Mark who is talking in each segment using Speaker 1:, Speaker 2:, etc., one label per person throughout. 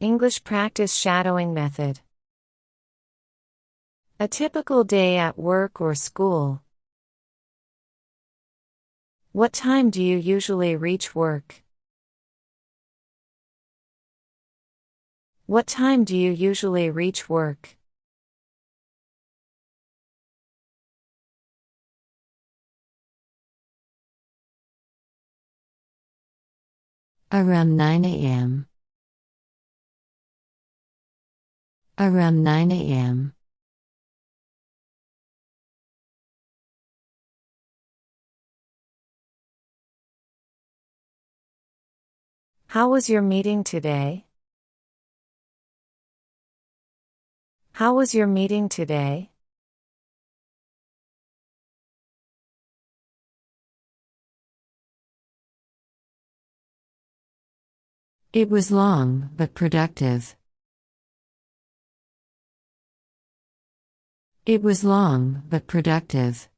Speaker 1: English practice shadowing method. A typical day at work or school. What time do you usually reach work? What time do you usually reach work?
Speaker 2: Around 9 a.m. Around 9 a.m.
Speaker 1: How was your meeting today? How was your meeting today?
Speaker 2: It was long, but productive. It was long, but productive.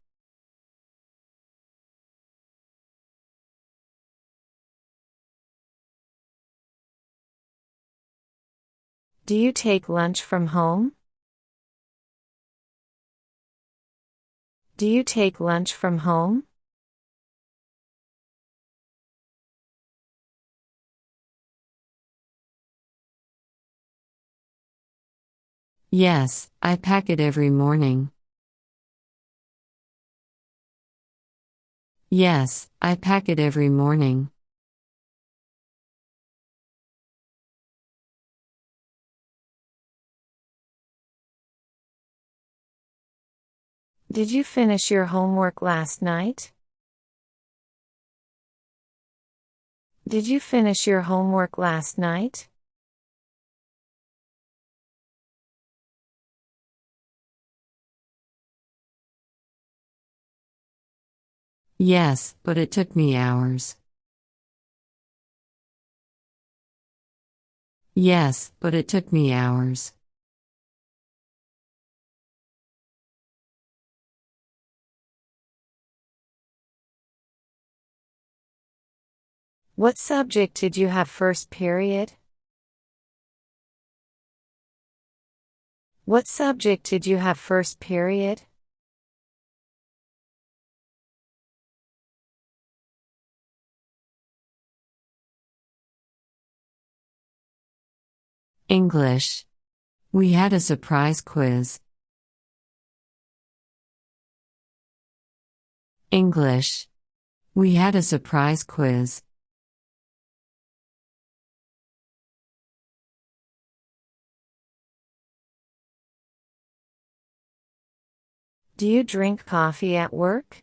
Speaker 1: Do you take lunch from home? Do you take lunch from home?
Speaker 2: Yes, I pack it every morning. Yes, I pack it every morning.
Speaker 1: Did you finish your homework last night? Did you finish your homework last night?
Speaker 2: Yes, but it took me hours. Yes, but it took me hours.
Speaker 1: What subject did you have first period? What subject did you have first period?
Speaker 2: English. We had a surprise quiz. English. We had a surprise quiz.
Speaker 1: Do you drink coffee at work?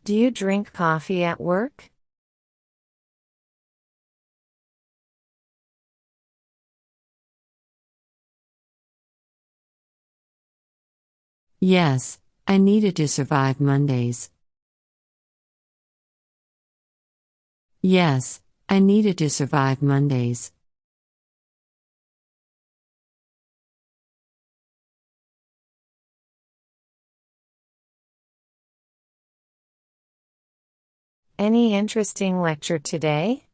Speaker 1: Do you drink coffee at work?
Speaker 2: Yes, I needed to survive Mondays. Yes, I needed to survive Mondays.
Speaker 1: Any interesting lecture today?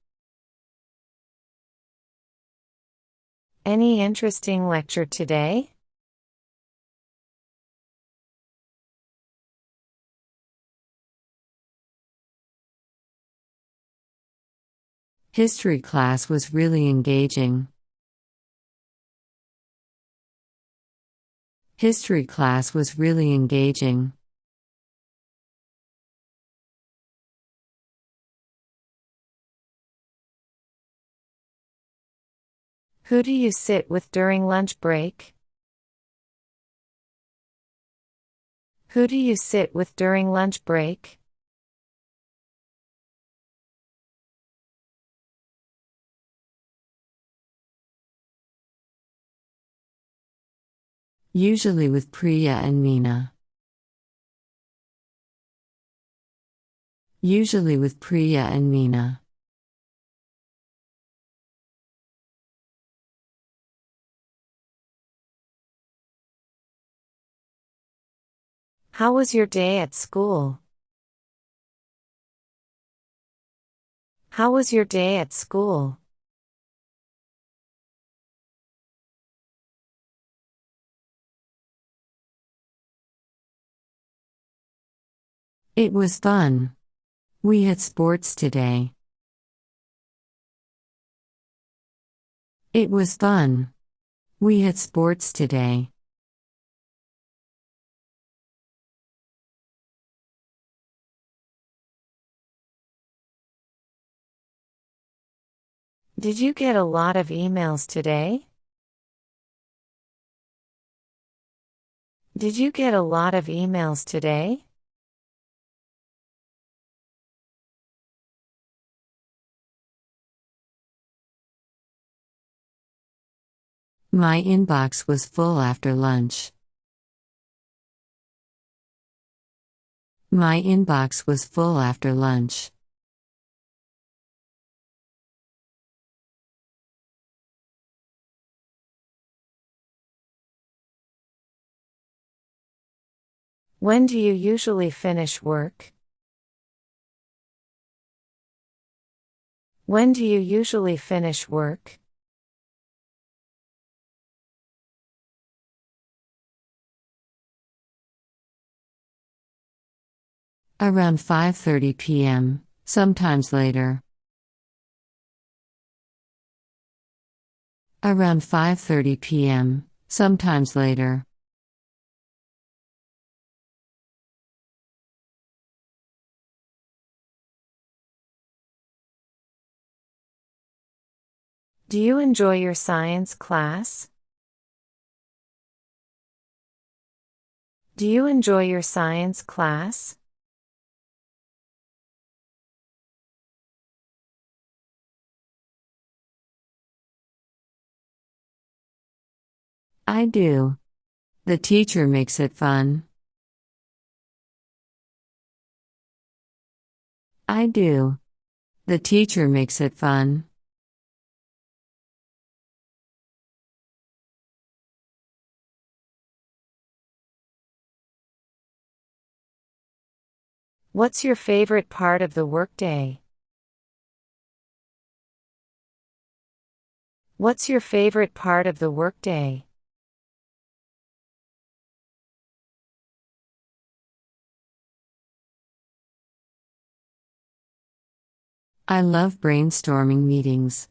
Speaker 1: Any interesting lecture today?
Speaker 2: History class was really engaging. History class was really engaging.
Speaker 1: Who do you sit with during lunch break? Who do you sit with during lunch break?
Speaker 2: Usually with Priya and Meena. Usually with Priya and Meena.
Speaker 1: How was your day at school? How was your day at school?
Speaker 2: It was fun. We had sports today. It was fun. We had sports today.
Speaker 1: Did you get a lot of emails today? Did you get a lot of emails today?
Speaker 2: My inbox was full after lunch. My inbox was full after lunch.
Speaker 1: When do you usually finish work? When do you usually finish work?
Speaker 2: Around 5:30 p.m., sometimes later. Around 5:30 p.m., sometimes later.
Speaker 1: Do you enjoy your science class? Do you enjoy your science class?
Speaker 2: I do. The teacher makes it fun. I do. The teacher makes it fun.
Speaker 1: What's your favorite part of the workday? What's your favorite part of the workday?
Speaker 2: I love brainstorming meetings.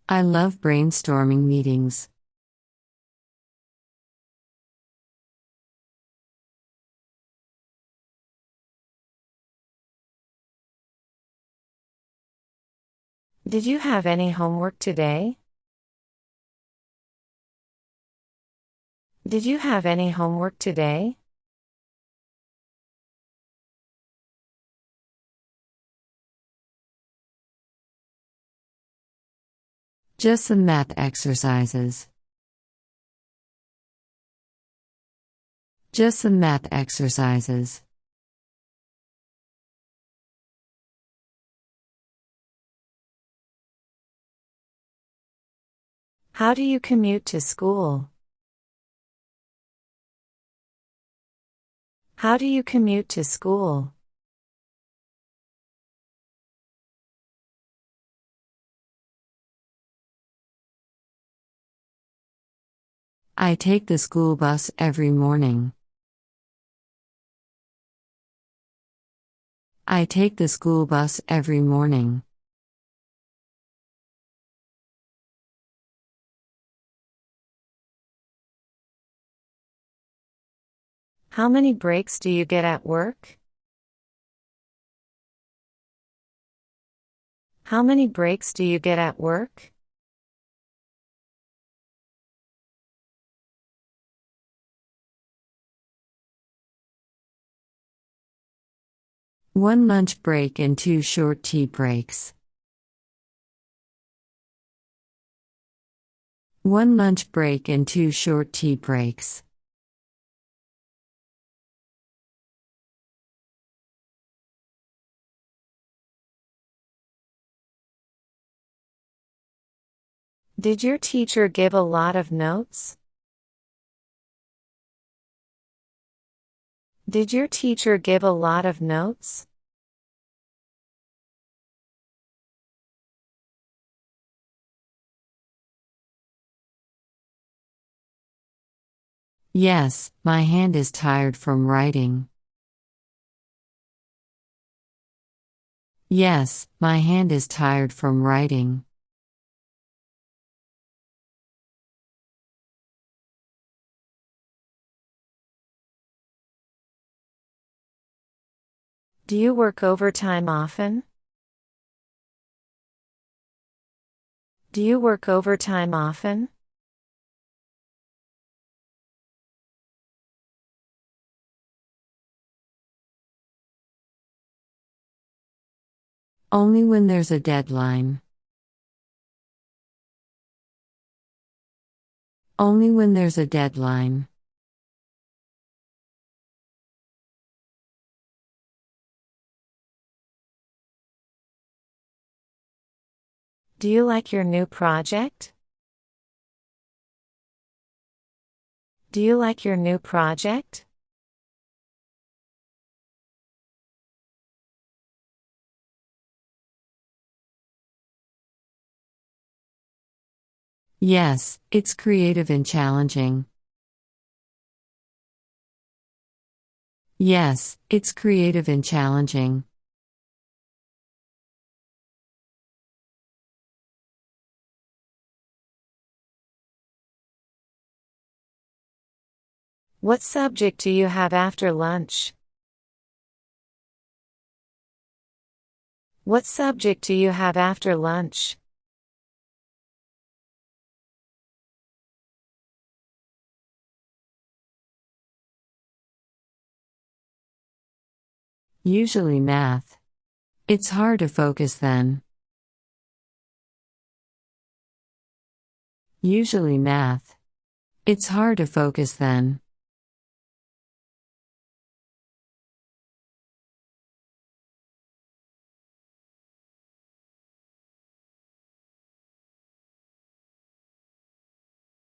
Speaker 2: I love brainstorming meetings.
Speaker 1: Did you have any homework today? Did you have any homework today?
Speaker 2: Just some math exercises. Just some math exercises.
Speaker 1: How do you commute to school? How do you commute to school?
Speaker 2: I take the school bus every morning. I take the school bus every morning.
Speaker 1: How many breaks do you get at work? How many breaks do you get at work?
Speaker 2: One lunch break and two short tea breaks. One lunch break and two short tea breaks.
Speaker 1: Did your teacher give a lot of notes? Did your teacher give a lot of notes?
Speaker 2: Yes, my hand is tired from writing. Yes, my hand is tired from writing.
Speaker 1: Do you work overtime often? Do you work overtime often?
Speaker 2: Only when there's a deadline. Only when there's a deadline.
Speaker 1: Do you like your new project? Do you like your new project?
Speaker 2: Yes, it's creative and challenging. Yes, it's creative and challenging.
Speaker 1: What subject do you have after lunch? What subject do you have after lunch?
Speaker 2: Usually math. It's hard to focus then. Usually math. It's hard to focus then.